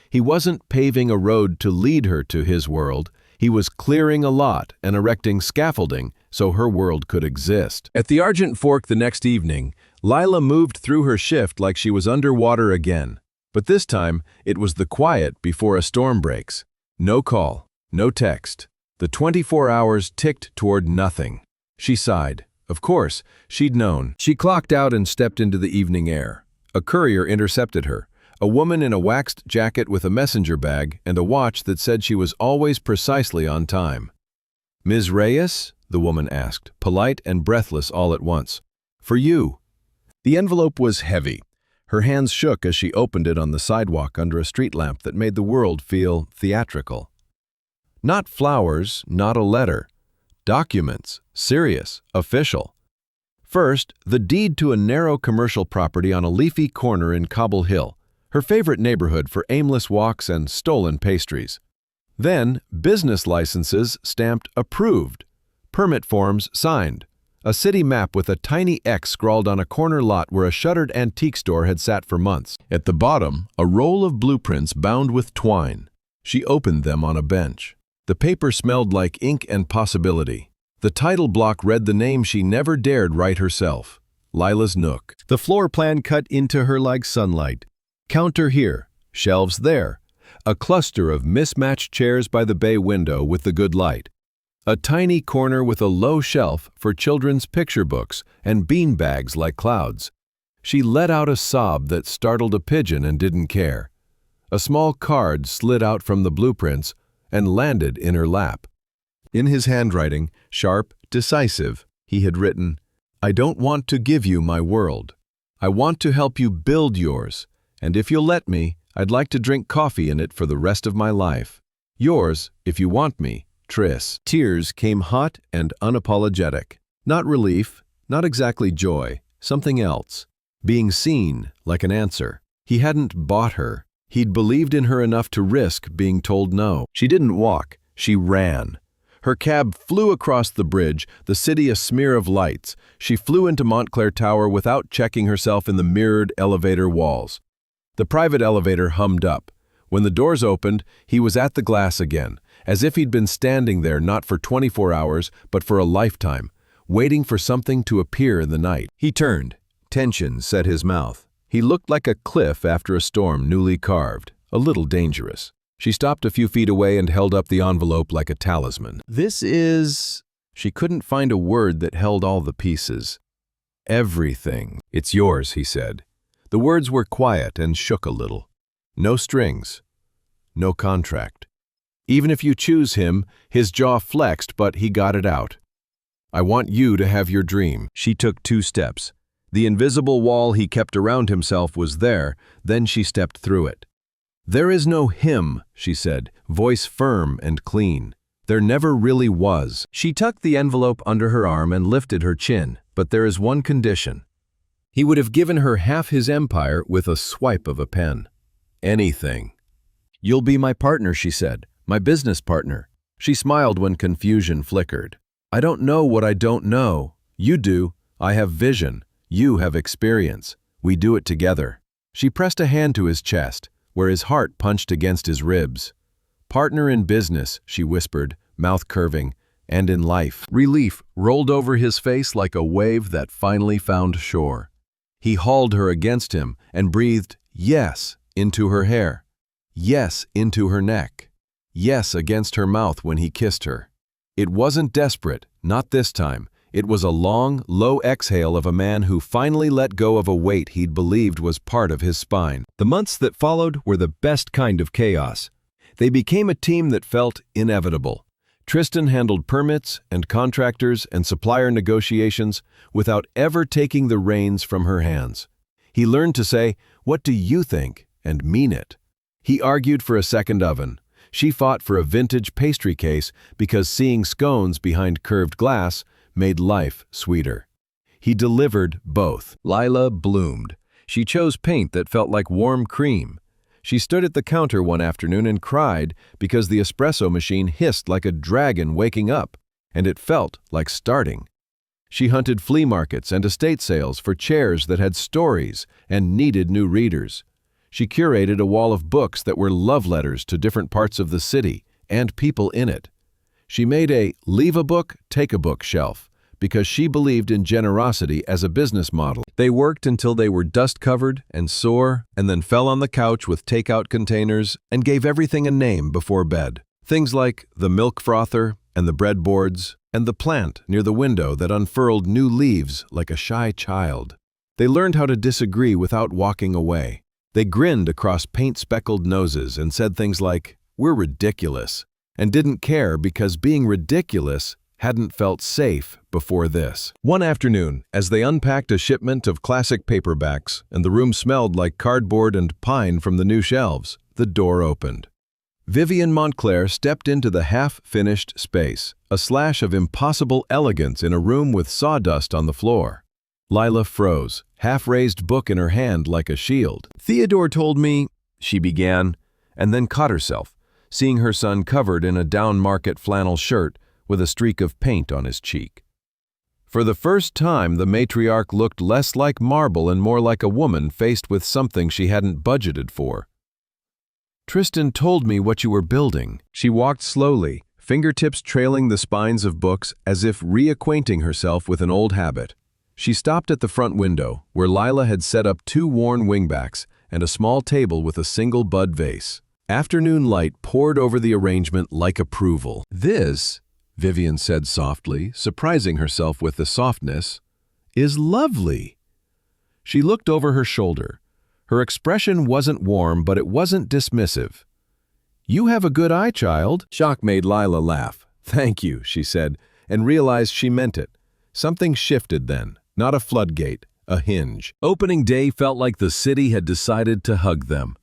He wasn't paving a road to lead her to his world. He was clearing a lot and erecting scaffolding so her world could exist. At the Argent Fork the next evening, Lila moved through her shift like she was underwater again. But this time, it was the quiet before a storm breaks. No call, no text. The 24 hours ticked toward nothing. She sighed. Of course, she'd known. She clocked out and stepped into the evening air. A courier intercepted her. A woman in a waxed jacket with a messenger bag and a watch that said she was always precisely on time. "Ms. Reyes?" the woman asked, polite and breathless all at once. "For you." The envelope was heavy. Her hands shook as she opened it on the sidewalk under a street lamp that made the world feel theatrical. Not flowers, not a letter. Documents, serious, official. First, the deed to a narrow commercial property on a leafy corner in Cobble Hill, her favorite neighborhood for aimless walks and stolen pastries. Then, business licenses stamped approved, permit forms signed, a city map with a tiny X scrawled on a corner lot where a shuttered antique store had sat for months. At the bottom, a roll of blueprints bound with twine. She opened them on a bench. The paper smelled like ink and possibility. The title block read the name she never dared write herself, Lila's Nook. The floor plan cut into her like sunlight. Counter here, shelves there, a cluster of mismatched chairs by the bay window with the good light. A tiny corner with a low shelf for children's picture books and bean bags like clouds. She let out a sob that startled a pigeon and didn't care. A small card slid out from the blueprints and landed in her lap. In his handwriting, sharp, decisive, he had written, "I don't want to give you my world. I want to help you build yours. And if you'll let me, I'd like to drink coffee in it for the rest of my life. Yours, if you want me, Tris." Tears came hot and unapologetic. Not relief, not exactly joy, something else. Being seen, like an answer. He hadn't bought her. He'd believed in her enough to risk being told no. She didn't walk, she ran. Her cab flew across the bridge, the city a smear of lights. She flew into Montclair Tower without checking herself in the mirrored elevator walls. The private elevator hummed up. When the doors opened, he was at the glass again, as if he'd been standing there not for 24 hours, but for a lifetime, waiting for something to appear in the night. He turned. Tension set his mouth. He looked like a cliff after a storm newly carved, a little dangerous. She stopped a few feet away and held up the envelope like a talisman. "This is..." She couldn't find a word that held all the pieces. Everything. "It's yours," he said. The words were quiet and shook a little. No strings. No contract. "Even if you choose him," his jaw flexed, but he got it out. "I want you to have your dream." She took 2 steps. The invisible wall he kept around himself was there, then she stepped through it. "There is no him," she said, voice firm and clean. "There never really was." She tucked the envelope under her arm and lifted her chin, but there is one condition. He would have given her half his empire with a swipe of a pen. Anything. "You'll be my partner," she said, "my business partner." She smiled when confusion flickered. "I don't know what I don't know. You do. I have vision. You have experience. We do it together." She pressed a hand to his chest, where his heart punched against his ribs. "Partner in business," she whispered, mouth curving, "and in life." Relief rolled over his face like a wave that finally found shore. He hauled her against him and breathed yes into her hair, yes into her neck, yes against her mouth when he kissed her. It wasn't desperate, not this time. It was a long, low exhale of a man who finally let go of a weight he'd believed was part of his spine. The months that followed were the best kind of chaos. They became a team that felt inevitable. Tristan handled permits and contractors and supplier negotiations without ever taking the reins from her hands. He learned to say, "What do you think?" and mean it. He argued for a second oven. She fought for a vintage pastry case because seeing scones behind curved glass made life sweeter. He delivered both. Lila bloomed. She chose paint that felt like warm cream. She stood at the counter one afternoon and cried because the espresso machine hissed like a dragon waking up, and it felt like starting. She hunted flea markets and estate sales for chairs that had stories and needed new readers. She curated a wall of books that were love letters to different parts of the city and people in it. She made a leave a book, take a book shelf because she believed in generosity as a business model. They worked until they were dust-covered and sore, and then fell on the couch with takeout containers and gave everything a name before bed. Things like the milk frother and the breadboards and the plant near the window that unfurled new leaves like a shy child. They learned how to disagree without walking away. They grinned across paint-speckled noses and said things like, "We're ridiculous," and didn't care because being ridiculous hadn't felt safe before this. One afternoon, as they unpacked a shipment of classic paperbacks and the room smelled like cardboard and pine from the new shelves, the door opened. Vivian Montclair stepped into the half-finished space, a slash of impossible elegance in a room with sawdust on the floor. Lila froze, half-raised book in her hand like a shield. "Theodore told me," she began, and then caught herself, seeing her son covered in a down-market flannel shirt with a streak of paint on his cheek. For the first time, the matriarch looked less like marble and more like a woman faced with something she hadn't budgeted for. "Tristan told me what you were building." She walked slowly, fingertips trailing the spines of books as if reacquainting herself with an old habit. She stopped at the front window, where Lila had set up 2 worn wingbacks and a small table with a single bud vase. Afternoon light poured over the arrangement like approval. "This," Vivian said softly, surprising herself with the softness, "is lovely." She looked over her shoulder. Her expression wasn't warm, but it wasn't dismissive. "You have a good eye, child." Shock made Lila laugh. "Thank you," she said, and realized she meant it. Something shifted then, not a floodgate, a hinge. Opening day felt like the city had decided to hug them.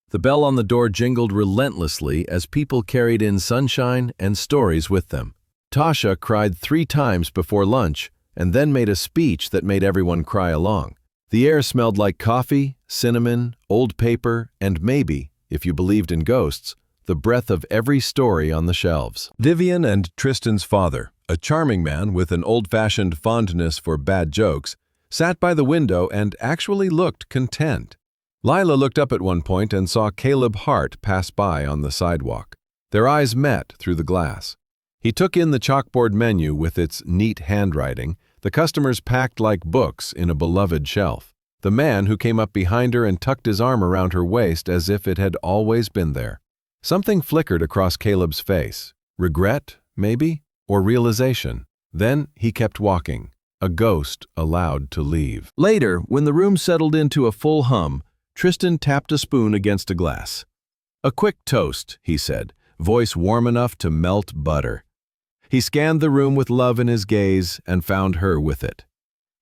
The bell on the door jingled relentlessly as people carried in sunshine and stories with them. Tasha cried 3 times before lunch and then made a speech that made everyone cry along. The air smelled like coffee, cinnamon, old paper, and maybe, if you believed in ghosts, the breath of every story on the shelves. Vivian and Tristan's father, a charming man with an old-fashioned fondness for bad jokes, sat by the window and actually looked content. Lila looked up at one point and saw Caleb Hart pass by on the sidewalk. Their eyes met through the glass. He took in the chalkboard menu with its neat handwriting, the customers packed like books in a beloved shelf. The man who came up behind her and tucked his arm around her waist as if it had always been there. Something flickered across Caleb's face. Regret, maybe? Or realization? Then he kept walking, a ghost allowed to leave. Later, when the room settled into a full hum, Tristan tapped a spoon against a glass. "A quick toast," he said, voice warm enough to melt butter. He scanned the room with love in his gaze and found her with it.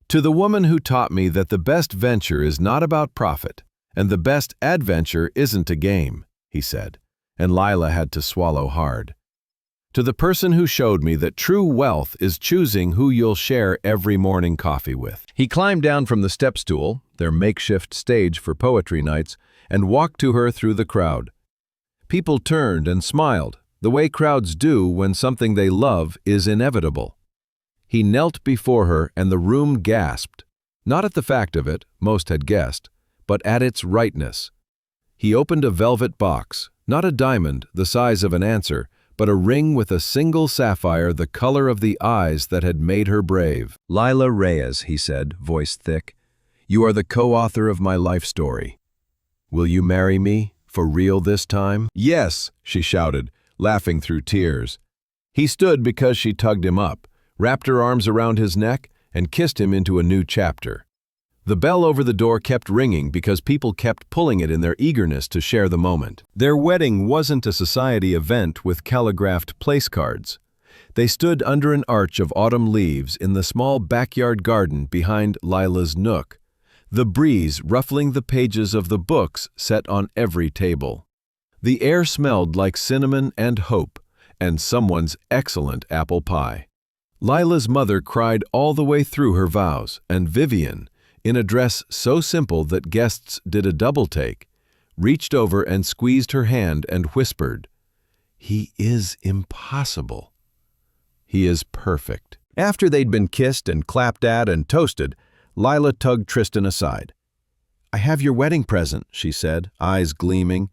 "To the woman who taught me that the best venture is not about profit, and the best adventure isn't a game," he said, and Lila had to swallow hard. "To the person who showed me that true wealth is choosing who you'll share every morning coffee with." He climbed down from the step stool, their makeshift stage for poetry nights, and walked to her through the crowd. People turned and smiled, the way crowds do when something they love is inevitable. He knelt before her and the room gasped, not at the fact of it, most had guessed, but at its rightness. He opened a velvet box, not a diamond the size of an answer, but a ring with a single sapphire the color of the eyes that had made her brave. "Lila Reyes," he said, voice thick, "you are the co-author of my life story. Will you marry me, for real this time?" "Yes," she shouted, laughing through tears. He stood because she tugged him up, wrapped her arms around his neck, and kissed him into a new chapter. The bell over the door kept ringing because people kept pulling it in their eagerness to share the moment. Their wedding wasn't a society event with calligraphed place cards. They stood under an arch of autumn leaves in the small backyard garden behind Lila's nook, the breeze ruffling the pages of the books set on every table. The air smelled like cinnamon and hope, and someone's excellent apple pie. Lila's mother cried all the way through her vows, and Vivian, in a dress so simple that guests did a double take, reached over and squeezed her hand and whispered, "He is impossible. He is perfect." After they'd been kissed and clapped at and toasted, Lila tugged Tristan aside. "I have your wedding present," she said, eyes gleaming.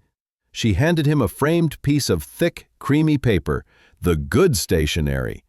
She handed him a framed piece of thick, creamy paper, the good stationery,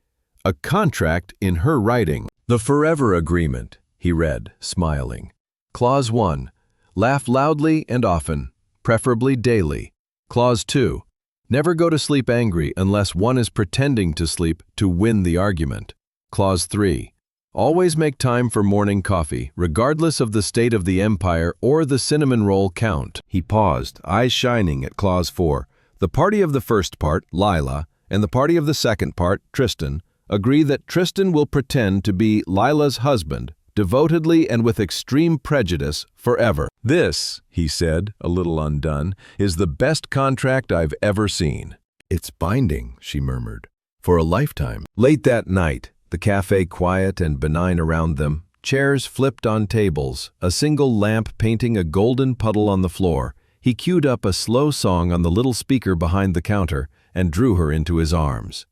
a contract in her writing. "The forever agreement," he read, smiling. Clause 1. Laugh loudly and often, preferably daily. Clause 2. Never go to sleep angry unless one is pretending to sleep to win the argument. Clause 3. Always make time for morning coffee, regardless of the state of the empire or the cinnamon roll count. He paused, eyes shining at Clause 4. The party of the first part, Lila, and the party of the second part, Tristan, agree that Tristan will pretend to be Lila's husband, devotedly and with extreme prejudice, forever. "This," he said, a little undone, "is the best contract I've ever seen." "It's binding," she murmured, "for a lifetime." Late that night, the cafe quiet and benign around them, chairs flipped on tables, a single lamp painting a golden puddle on the floor, he queued up a slow song on the little speaker behind the counter and drew her into his arms.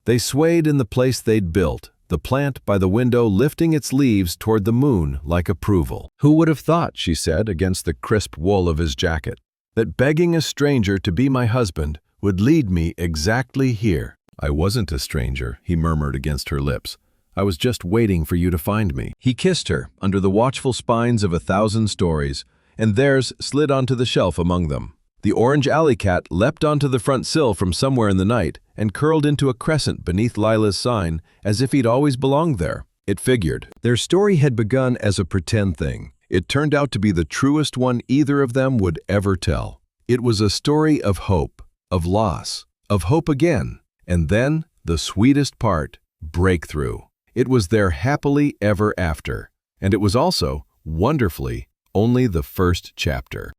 They swayed in the place they'd built, the plant by the window lifting its leaves toward the moon like approval. "Who would have thought," she said against the crisp wool of his jacket, "that begging a stranger to be my husband would lead me exactly here?" "I wasn't a stranger," he murmured against her lips. "I was just waiting for you to find me." He kissed her under the watchful spines of 1,000 stories, and theirs slid onto the shelf among them. The orange alley cat leapt onto the front sill from somewhere in the night and curled into a crescent beneath Lila's sign as if he'd always belonged there. It figured. Their story had begun as a pretend thing. It turned out to be the truest one either of them would ever tell. It was a story of hope, of loss, of hope again, and then, the sweetest part, breakthrough. It was their happily ever after, and it was also, wonderfully, only the first chapter.